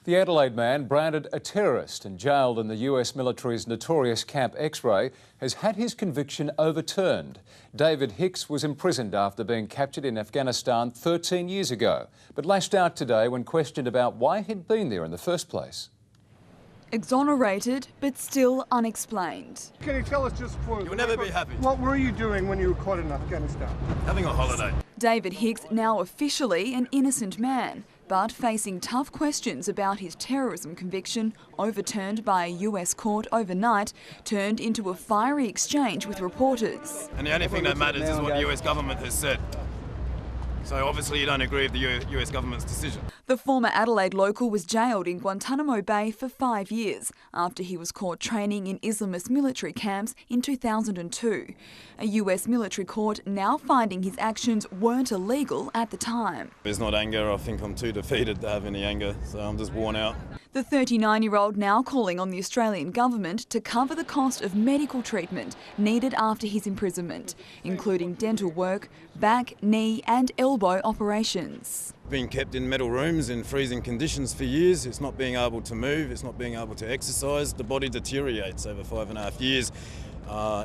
The Adelaide man, branded a terrorist and jailed in the US military's notorious Camp X-Ray, has had his conviction overturned. David Hicks was imprisoned after being captured in Afghanistan 13 years ago, but lashed out today when questioned about why he'd been there in the first place. Exonerated, but still unexplained. Can you tell us just for... You'll never be happy. What were you doing when you were caught in Afghanistan? Having a holiday. David Hicks, now officially an innocent man, but facing tough questions about his terrorism conviction, overturned by a US court overnight, turned into a fiery exchange with reporters. And the only thing that matters is what the US government has said. So obviously you don't agree with the US government's decision. The former Adelaide local was jailed in Guantanamo Bay for 5 years after he was caught training in Islamist military camps in 2002. A US military court now finding his actions weren't illegal at the time. There's not anger. I think I'm too defeated to have any anger, so I'm just worn out. The 39-year-old now calling on the Australian government to cover the cost of medical treatment needed after his imprisonment, including dental work, back, knee and elbow operations. Being kept in metal rooms in freezing conditions for years, it's not being able to move, it's not being able to exercise. The body deteriorates over 5.5 years,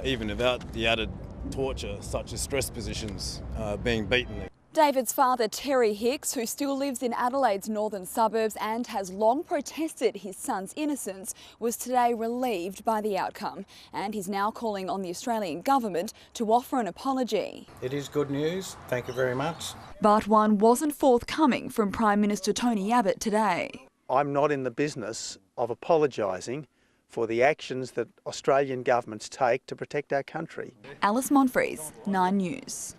even without the added torture such as stress positions, being beaten. David's father, Terry Hicks, who still lives in Adelaide's northern suburbs and has long protested his son's innocence, was today relieved by the outcome, and he's now calling on the Australian government to offer an apology. It is good news. Thank you very much. But one wasn't forthcoming from Prime Minister Tony Abbott today. I'm not in the business of apologising for the actions that Australian governments take to protect our country. Alice Monfries, 9 News.